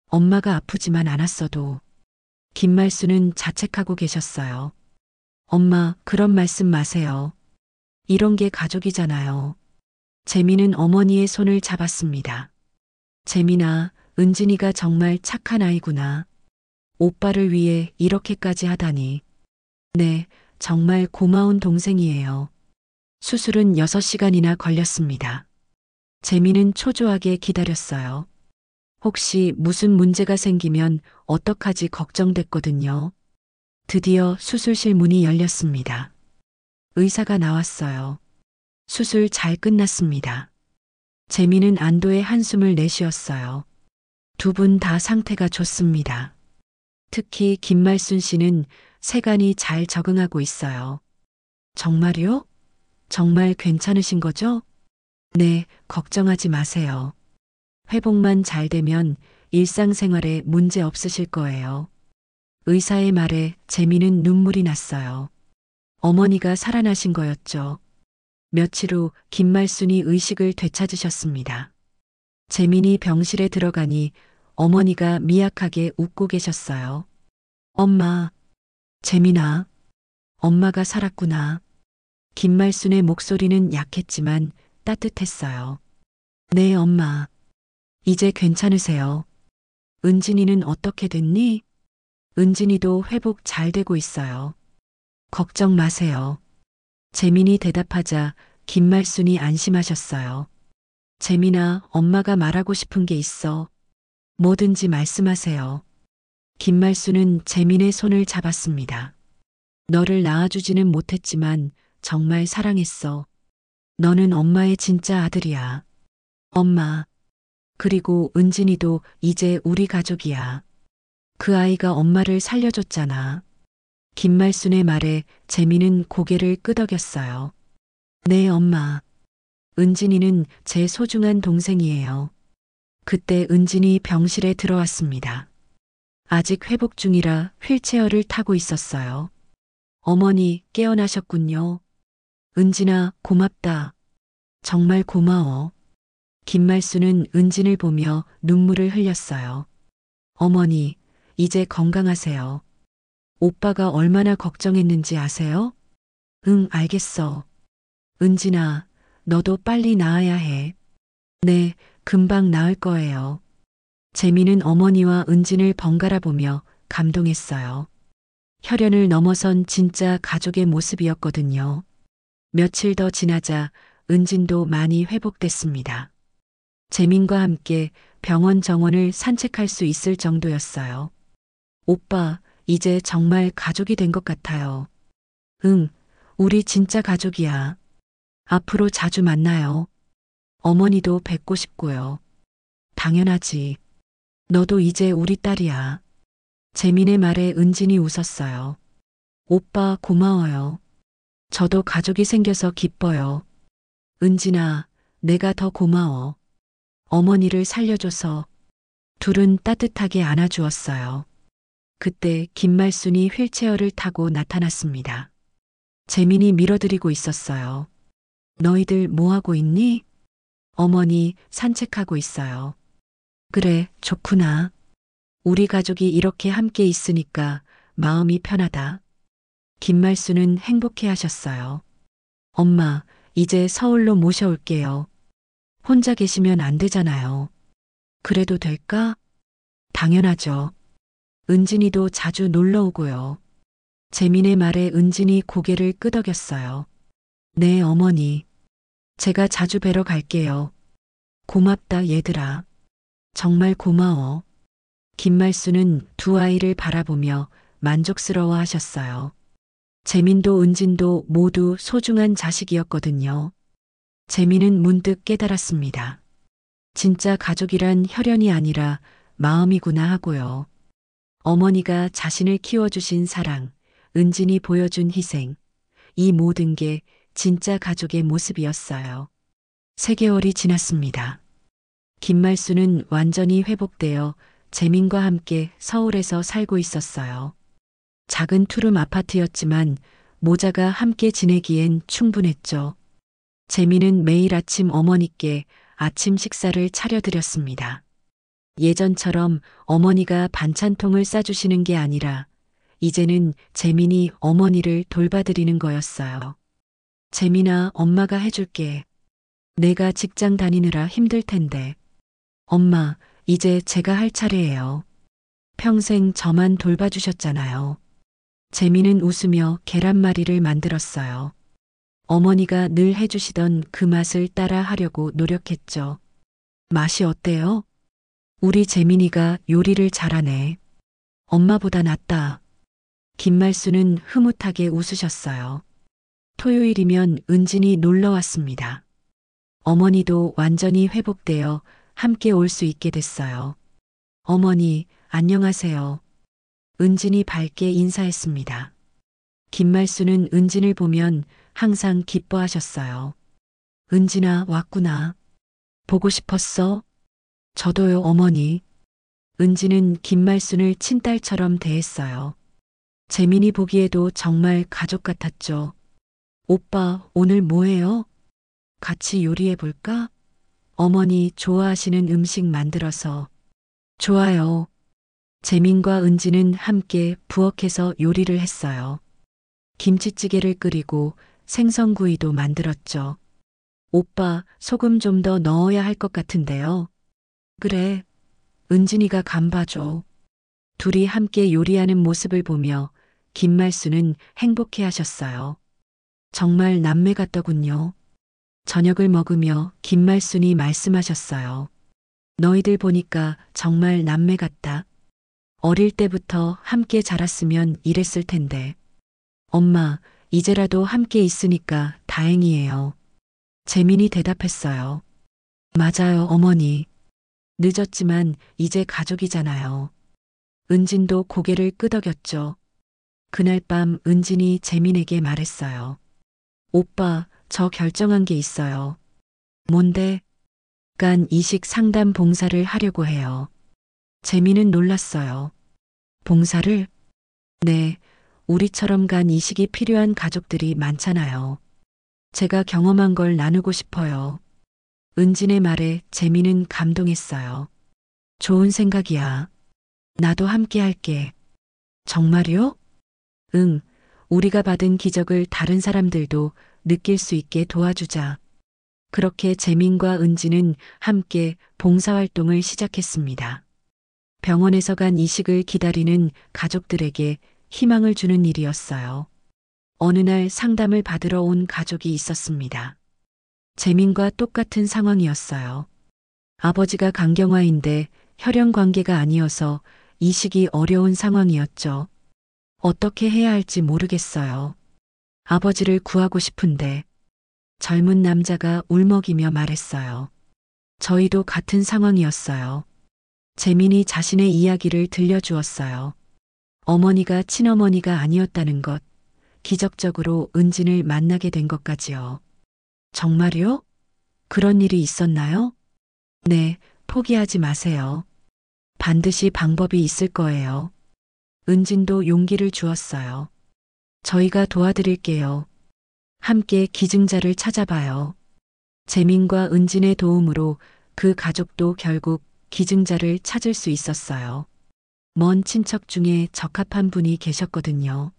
[SPEAKER 3] 엄마가 아프지만 않았어도. 김말수는 자책하고 계셨어요. 엄마, 그런 말씀 마세요. 이런 게 가족이잖아요. 재민은 어머니의 손을 잡았습니다. 재민아, 은진이가 정말 착한 아이구나. 오빠를 위해 이렇게까지 하다니. 네, 정말 고마운 동생이에요. 수술은 6시간이나 걸렸습니다. 재민은 초조하게 기다렸어요. 혹시 무슨 문제가 생기면 어떡하지 걱정됐거든요. 드디어 수술실 문이 열렸습니다. 의사가 나왔어요. 수술 잘 끝났습니다. 재민은 안도의 한숨을 내쉬었어요. 두 분 다 상태가 좋습니다. 특히 김말순 씨는 세간이 잘 적응하고 있어요. 정말요? 정말 괜찮으신 거죠? 네, 걱정하지 마세요. 회복만 잘 되면 일상생활에 문제 없으실 거예요. 의사의 말에 재미는 눈물이 났어요. 어머니가 살아나신 거였죠. 며칠 후 김말순이 의식을 되찾으셨습니다. 재민이 병실에 들어가니 어머니가 미약하게 웃고 계셨어요. 엄마, 재민아, 엄마가 살았구나. 김말순의 목소리는 약했지만 따뜻했어요. 네, 엄마. 이제 괜찮으세요. 은진이는 어떻게 됐니? 은진이도 회복 잘 되고 있어요. 걱정 마세요. 재민이 대답하자 김말순이 안심하셨어요. 재민아, 엄마가 말하고 싶은 게 있어. 뭐든지 말씀하세요. 김말순은 재민의 손을 잡았습니다. 너를 낳아주지는 못했지만 정말 사랑했어. 너는 엄마의 진짜 아들이야. 엄마. 그리고 은진이도 이제 우리 가족이야. 그 아이가 엄마를 살려줬잖아. 김말순의 말에 재민은 고개를 끄덕였어요. 네, 엄마. 은진이는 제 소중한 동생이에요. 그때 은진이 병실에 들어왔습니다. 아직 회복 중이라 휠체어를 타고 있었어요. 어머니, 깨어나셨군요. 은진아, 고맙다. 정말 고마워. 김말순은 은진을 보며 눈물을 흘렸어요. 어머니, 이제 건강하세요. 오빠가 얼마나 걱정했는지 아세요? 응, 알겠어. 은진아, 너도 빨리 나아야 해. 네, 금방 나을 거예요. 재민은 어머니와 은진을 번갈아 보며 감동했어요. 혈연을 넘어선 진짜 가족의 모습이었거든요. 며칠 더 지나자 은진도 많이 회복됐습니다. 재민과 함께 병원 정원을 산책할 수 있을 정도였어요. 오빠, 이제 정말 가족이 된 것 같아요. 응, 우리 진짜 가족이야. 앞으로 자주 만나요. 어머니도 뵙고 싶고요. 당연하지. 너도 이제 우리 딸이야. 재민의 말에 은진이 웃었어요. 오빠 고마워요. 저도 가족이 생겨서 기뻐요. 은진아, 내가 더 고마워. 어머니를 살려줘서. 둘은 따뜻하게 안아주었어요. 그때 김말순이 휠체어를 타고 나타났습니다. 재민이 밀어드리고 있었어요. 너희들 뭐하고 있니? 어머니, 산책하고 있어요. 그래, 좋구나. 우리 가족이 이렇게 함께 있으니까 마음이 편하다. 김말순은 행복해 하셨어요. 엄마, 이제 서울로 모셔올게요. 혼자 계시면 안 되잖아요. 그래도 될까? 당연하죠. 은진이도 자주 놀러 오고요. 재민의 말에 은진이 고개를 끄덕였어요. 네, 어머니. 제가 자주 뵈러 갈게요. 고맙다, 얘들아. 정말 고마워. 김말순은 두 아이를 바라보며 만족스러워 하셨어요. 재민도 은진도 모두 소중한 자식이었거든요. 재민은 문득 깨달았습니다. 진짜 가족이란 혈연이 아니라 마음이구나 하고요. 어머니가 자신을 키워주신 사랑, 은진이 보여준 희생, 이 모든 게 진짜 가족의 모습이었어요. 3개월이 지났습니다. 김말순은 완전히 회복되어 재민과 함께 서울에서 살고 있었어요. 작은 투룸 아파트였지만 모자가 함께 지내기엔 충분했죠. 재민은 매일 아침 어머니께 아침 식사를 차려드렸습니다. 예전처럼 어머니가 반찬통을 싸주시는 게 아니라 이제는 재민이 어머니를 돌봐드리는 거였어요. 재민아, 엄마가 해줄게. 내가 직장 다니느라 힘들 텐데. 엄마, 이제 제가 할 차례예요. 평생 저만 돌봐주셨잖아요. 재민은 웃으며 계란말이를 만들었어요. 어머니가 늘 해주시던 그 맛을 따라 하려고 노력했죠. 맛이 어때요? 우리 재민이가 요리를 잘하네. 엄마보다 낫다. 김말순은 흐뭇하게 웃으셨어요. 토요일이면 은진이 놀러 왔습니다. 어머니도 완전히 회복되어 함께 올 수 있게 됐어요. 어머니, 안녕하세요. 은진이 밝게 인사했습니다. 김말수는 은진을 보면 항상 기뻐하셨어요. 은진아, 왔구나. 보고 싶었어? 저도요, 어머니. 은진은 김말순을 친딸처럼 대했어요. 재민이 보기에도 정말 가족 같았죠. 오빠, 오늘 뭐해요? 같이 요리해 볼까? 어머니 좋아하시는 음식 만들어서. 좋아요. 재민과 은진은 함께 부엌에서 요리를 했어요. 김치찌개를 끓이고 생선구이도 만들었죠. 오빠, 소금 좀 더 넣어야 할 것 같은데요. 그래. 은진이가 간 봐줘. 둘이 함께 요리하는 모습을 보며 김말수는 행복해 하셨어요. 정말 남매 같더군요. 저녁을 먹으며 김말순이 말씀하셨어요. 너희들 보니까 정말 남매 같다. 어릴 때부터 함께 자랐으면 이랬을 텐데. 엄마, 이제라도 함께 있으니까 다행이에요. 재민이 대답했어요. 맞아요, 어머니. 늦었지만 이제 가족이잖아요. 은진도 고개를 끄덕였죠. 그날 밤 은진이 재민에게 말했어요. 오빠, 저 결정한 게 있어요. 뭔데? 간 이식 상담 봉사를 하려고 해요. 재민은 놀랐어요. 봉사를? 네, 우리처럼 간 이식이 필요한 가족들이 많잖아요. 제가 경험한 걸 나누고 싶어요. 은진의 말에 재민은 감동했어요. 좋은 생각이야. 나도 함께 할게. 정말요? 응, 우리가 받은 기적을 다른 사람들도 느낄 수 있게 도와주자. 그렇게 재민과 은진은 함께 봉사활동을 시작했습니다. 병원에서 간 이식을 기다리는 가족들에게 희망을 주는 일이었어요. 어느 날 상담을 받으러 온 가족이 있었습니다. 재민과 똑같은 상황이었어요. 아버지가 간경화인데 혈연 관계가 아니어서 이식이 어려운 상황이었죠. 어떻게 해야 할지 모르겠어요. 아버지를 구하고 싶은데. 젊은 남자가 울먹이며 말했어요. 저희도 같은 상황이었어요. 재민이 자신의 이야기를 들려주었어요. 어머니가 친어머니가 아니었다는 것, 기적적으로 은진을 만나게 된 것까지요. 정말요? 그런 일이 있었나요? 네, 포기하지 마세요. 반드시 방법이 있을 거예요. 은진도 용기를 주었어요. 저희가 도와드릴게요. 함께 기증자를 찾아봐요. 재민과 은진의 도움으로 그 가족도 결국 기증자를 찾을 수 있었어요. 먼 친척 중에 적합한 분이 계셨거든요.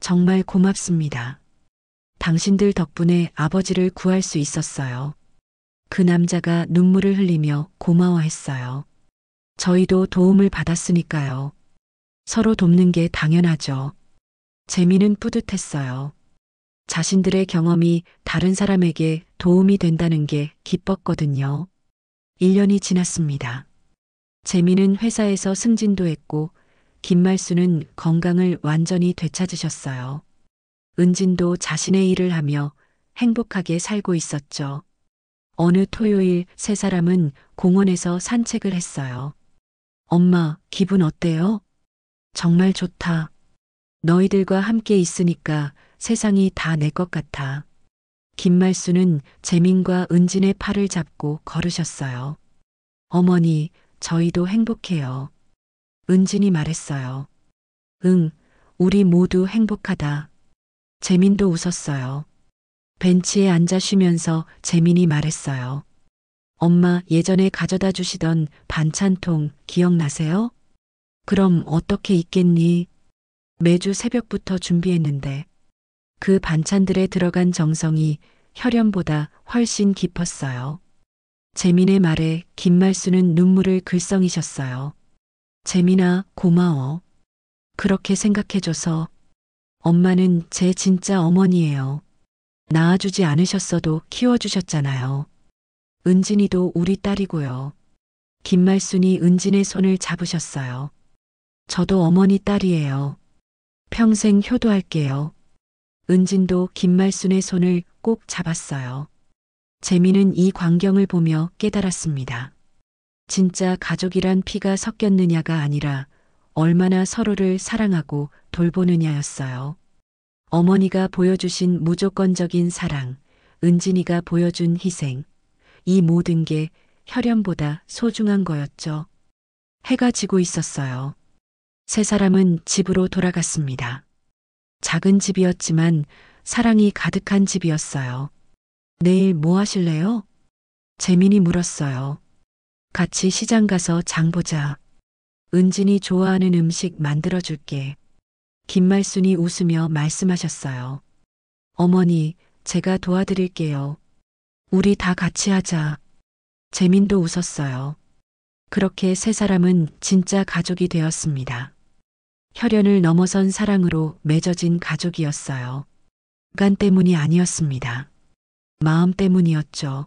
[SPEAKER 3] 정말 고맙습니다. 당신들 덕분에 아버지를 구할 수 있었어요. 그 남자가 눈물을 흘리며 고마워했어요. 저희도 도움을 받았으니까요. 서로 돕는 게 당연하죠. 재민은 뿌듯했어요. 자신들의 경험이 다른 사람에게 도움이 된다는 게 기뻤거든요. 1년이 지났습니다. 재민은 회사에서 승진도 했고 김말수는 건강을 완전히 되찾으셨어요. 은진도 자신의 일을 하며 행복하게 살고 있었죠. 어느 토요일 세 사람은 공원에서 산책을 했어요. 엄마, 기분 어때요? 정말 좋다. 너희들과 함께 있으니까 세상이 다 내 것 같아. 김말수는 재민과 은진의 팔을 잡고 걸으셨어요. 어머니, 저희도 행복해요. 은진이 말했어요. 응, 우리 모두 행복하다. 재민도 웃었어요. 벤치에 앉아 쉬면서 재민이 말했어요. 엄마 예전에 가져다 주시던 반찬통 기억나세요? 그럼 어떻게 있겠니? 매주 새벽부터 준비했는데 그 반찬들에 들어간 정성이 혈연보다 훨씬 깊었어요. 재민의 말에 김말수는 눈물을 글썽이셨어요. 재민아, 고마워. 그렇게 생각해줘서. 엄마는 제 진짜 어머니예요. 낳아주지 않으셨어도 키워주셨잖아요. 은진이도 우리 딸이고요. 김말순이 은진의 손을 잡으셨어요. 저도 어머니 딸이에요. 평생 효도할게요. 은진도 김말순의 손을 꼭 잡았어요. 재민은 이 광경을 보며 깨달았습니다. 진짜 가족이란 피가 섞였느냐가 아니라 얼마나 서로를 사랑하고 돌보느냐였어요. 어머니가 보여주신 무조건적인 사랑, 은진이가 보여준 희생, 이 모든 게 혈연보다 소중한 거였죠. 해가 지고 있었어요. 세 사람은 집으로 돌아갔습니다. 작은 집이었지만 사랑이 가득한 집이었어요. 내일 뭐 하실래요? 재민이 물었어요. 같이 시장 가서 장 보자. 은진이 좋아하는 음식 만들어줄게. 김말순이 웃으며 말씀하셨어요. 어머니, 제가 도와드릴게요. 우리 다 같이 하자. 재민도 웃었어요. 그렇게 세 사람은 진짜 가족이 되었습니다. 혈연을 넘어선 사랑으로 맺어진 가족이었어요. 간 때문이 아니었습니다. 마음 때문이었죠.